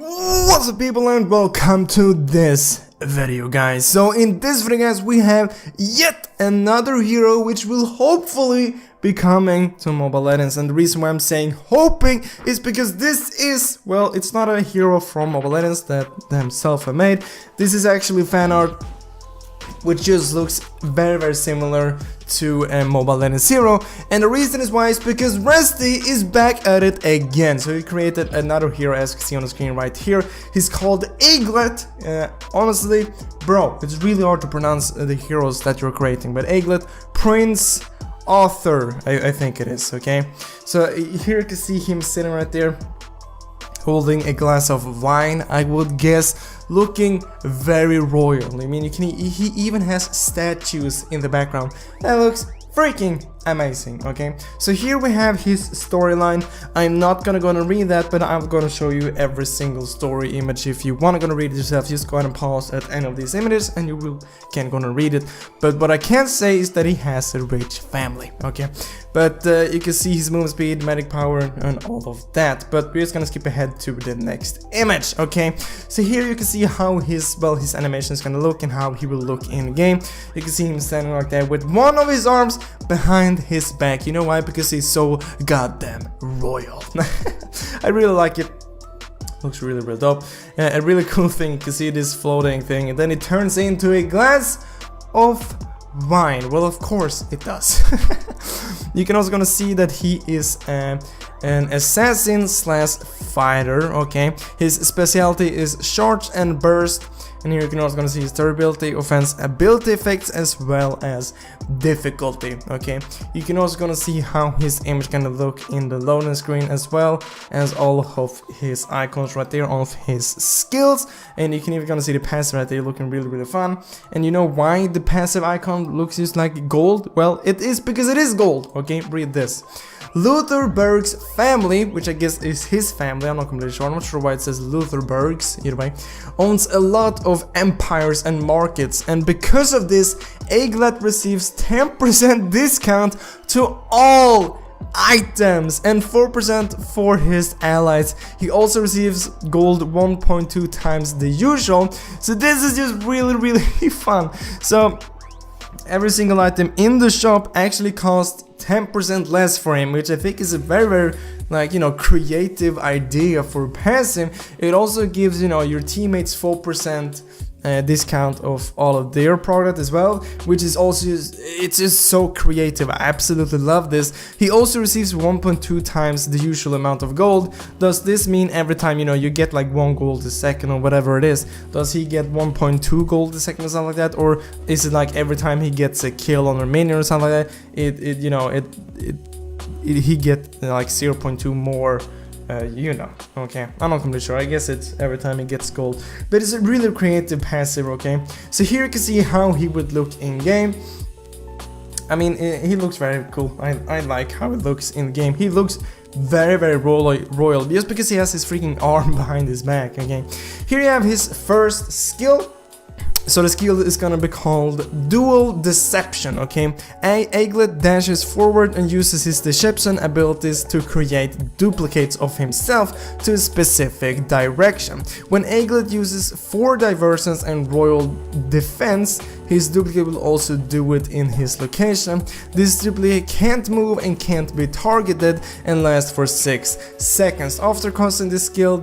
What's up people and welcome to this video guys. So in this video guys we have yet another hero which will hopefully be coming to Mobile Legends, and the reason why I'm saying hoping is because this is, well, it's not a hero from Mobile Legends that themselves have made. This is actually fan art which just looks very similar to a Mobile Legends hero, and the reason is why is because Rusty is back at it again. So he created another hero, as you can see on the screen right here. He's called Aaglet. Honestly, bro, it's really hard to pronounce the heroes that you're creating, but Aaglet, Prince Arthur, I think it is, okay? So here you can see him sitting right there holding a glass of wine, I would guess, looking very royal. I mean, he even has statues in the background. That looks freaking amazing, okay? So here we have his storyline. I'm not gonna read that, but I'm gonna show you every single story image. If you wanna read it yourself, just go ahead and pause at any of these images and you can read it. But what I can say is that he has a rich family, okay? But you can see his move speed, magic power, and all of that. But we're just gonna skip ahead to the next image, okay? So here you can see how his animation is gonna look and how he will look in game. You can see him standing like that with one of his arms behind his back. You know why? Because he's so goddamn royal. I really like it. Looks really dope. A really cool thing. You can see this floating thing, and then it turns into a glass of wine. Well, of course it does. You can also gonna see that he is an assassin slash fighter, okay? His specialty is charge and burst, and here you can also gonna see his durability, offense, ability effects, as well as difficulty, okay? You can also gonna see how his image gonna look in the loading screen, as well as all of his icons right there, all of his skills, and you can even gonna see the passive right there looking really fun. And you know why the passive icon looks just like gold? Well, it is because it is gold, okay? Read this. Lutherberg's family, which I guess is his family, I'm not completely sure, I'm not sure why it says Lutherberg's, either way, owns a lot of empires and markets, and because of this, Aaglet receives 10% discount to all items and 4% for his allies. He also receives gold 1.2 times the usual, so this is just really fun. So every single item in the shop actually costs 10% less for him, which I think is a very like, you know, creative idea for passive. It also gives, you know, your teammates 4% discount of all of their product as well, which is also it's just so creative. I absolutely love this. He also receives 1.2 times the usual amount of gold. Does this mean every time, you know, you get like 1 gold a second or whatever it is, does he get 1.2 gold a second or something like that? Or is it like every time he gets a kill on a minion or something like that, he get like 0.2 more, you know, okay? I'm not completely sure. I guess it's every time he gets gold, but it's a really creative passive, okay? So here you can see how he would look in game. I mean, he looks very cool. I like how it looks in game. He looks very royal just because he has his freaking arm behind his back, okay? Here you have his first skill. So the skill is gonna be called Dual Deception, okay? Aaglet dashes forward and uses his deception abilities to create duplicates of himself to a specific direction. When Aaglet uses 4 diversions and royal defense, his duplicate will also do it in his location. This duplicate can't move and can't be targeted and lasts for 6 seconds. After casting this skill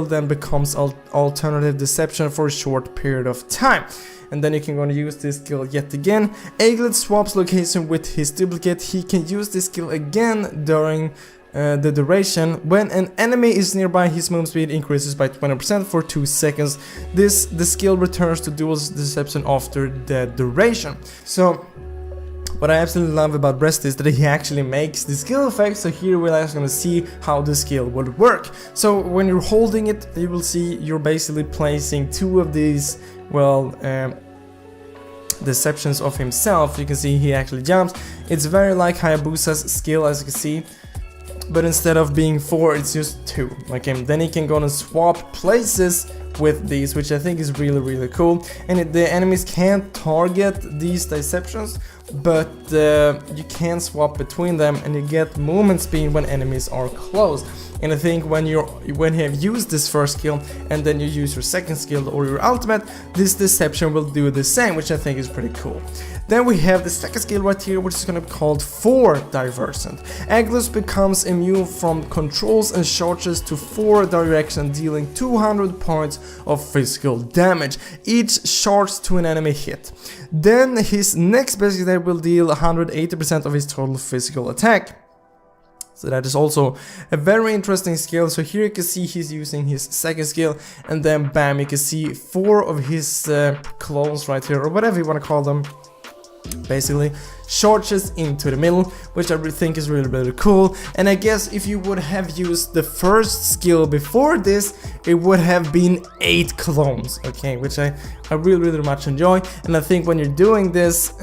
then becomes alternative deception for a short period of time. And then you can go and use this skill yet again. Aaglet swaps location with his duplicate. He can use this skill again during the duration. When an enemy is nearby, his move speed increases by 20% for 2 seconds. The skill returns to dual deception after the duration. So what I absolutely love about Rest is that he actually makes the skill effect. So here we're actually going to see how the skill would work. So when you're holding it, you will see you're basically placing 2 of these, well, deceptions of himself. You can see he actually jumps. It's very like Hayabusa's skill, as you can see, but instead of being 4, it's just 2. Okay, then he can go and swap places with these, which I think is really cool. And the enemies can't target these deceptions, but you can swap between them, and you get movement speed when enemies are close. And I think when you have used this first skill and then you use your second skill or your ultimate, this deception will do the same, which I think is pretty cool. Then we have the second skill right here, which is going to be called 4 Divergent. Aaglet becomes immune from controls and charges to 4 directions, dealing 200 points of physical damage, each charge to an enemy hit. Then his next basic attack will deal 180% of his total physical attack. So that is also a very interesting skill. So here you can see he's using his second skill, and then bam, you can see 4 of his clones right here, or whatever you want to call them, basically charges into the middle, which I think is really cool. And I guess if you would have used the first skill before this, it would have been 8 clones, okay, which I really much enjoy. And I think when you're doing this,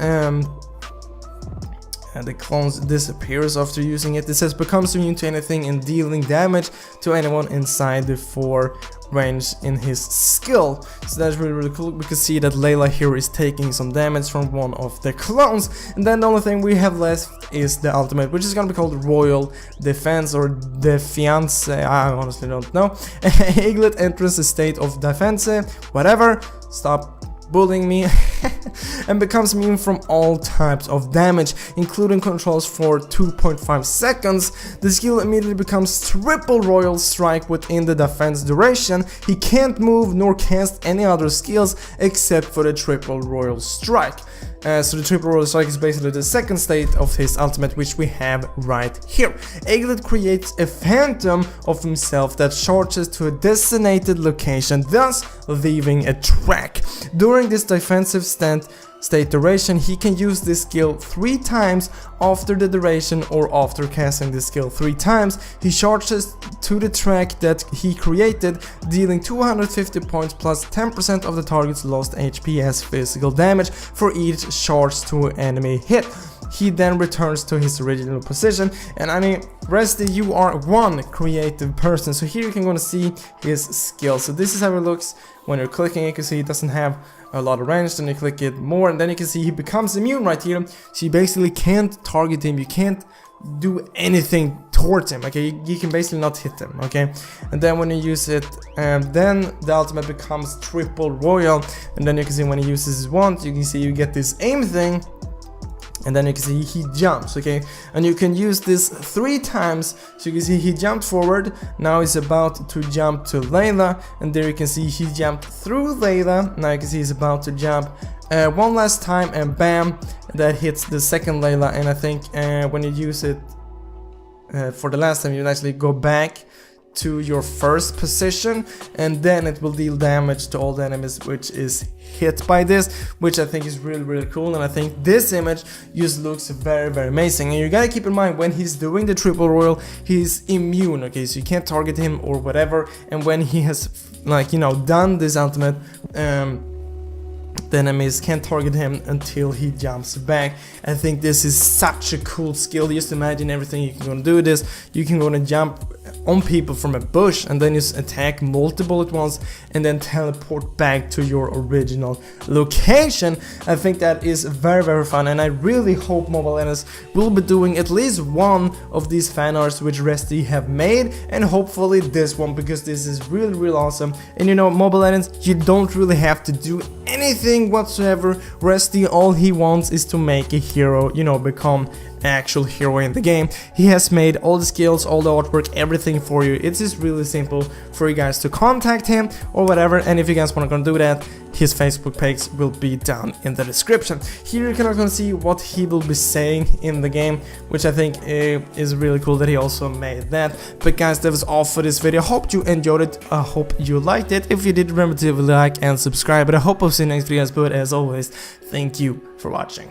and the clones disappears after using it. It says becomes immune to anything and dealing damage to anyone inside the 4 range in his skill. So that's really cool. We can see that Layla here is taking some damage from one of the clones. And then the only thing we have left is the ultimate, which is gonna be called Royal Defense or Defiance. I honestly don't know. Aaglet enters a state of defense, whatever. Stop bullying me. And becomes immune from all types of damage, including controls for 2.5 seconds. The skill immediately becomes triple royal strike within the defense duration. He can't move nor cast any other skills except for the triple royal strike. So the triple royal strike is basically the second state of his ultimate, which we have right here. Aaglet creates a phantom of himself that charges to a designated location, thus leaving a track. During this defensive state duration, he can use this skill 3 times after the duration, or after casting the skill 3 times, he charges to the track that he created, dealing 250 points plus 10% of the target's lost HP as physical damage for each charge to an enemy hit. He then returns to his original position. And I mean, Rusty, you are one creative person. So here you can go and see his skills. So this is how it looks when you're clicking. You can see it doesn't have a lot of range. Then you click it more, and then you can see he becomes immune right here. So you basically can't target him. You can't do anything towards him. Okay, you can basically not hit him. Okay, and then when you use it, then the ultimate becomes triple royal. And then you can see when he uses his wand, you can see you get this aim thing. And then you can see he jumps, okay? And you can use this 3 times. So you can see he jumped forward. Now he's about to jump to Layla. And there you can see he jumped through Layla. Now you can see he's about to jump one last time, and bam, that hits the second Layla. And I think when you use it for the last time, you actually go back to your first position, and then it will deal damage to all the enemies which is hit by this, which I think is really cool. And I think this image just looks very amazing. And you gotta keep in mind, when he's doing the triple royal, he's immune, okay, so you can't target him or whatever. And when he has, like, you know, done this ultimate, the enemies can't target him until he jumps back. I think this is such a cool skill. Just imagine everything you can go and do this. You can go and jump on people from a bush, and then just attack multiple at once, and then teleport back to your original location. I think that is very fun, and I really hope Mobile Legends will be doing at least one of these fan arts which Rusty have made, and hopefully this one, because this is really awesome. And you know, Mobile Legends, you don't really have to do anything whatsoever. Rusty, all he wants is to make a hero, you know, become actual hero in the game. He has made all the skills, all the artwork, everything for you. It's just really simple for you guys to contact him or whatever. And if you guys want to go and do that, his Facebook page will be down in the description. Here you can also see what he will be saying in the game, which I think is really cool that he also made that. But guys, that was all for this video. I hope you enjoyed it. I hope you liked it. If you did, remember to like and subscribe. But I hope I'll see you next video. But as always, thank you for watching.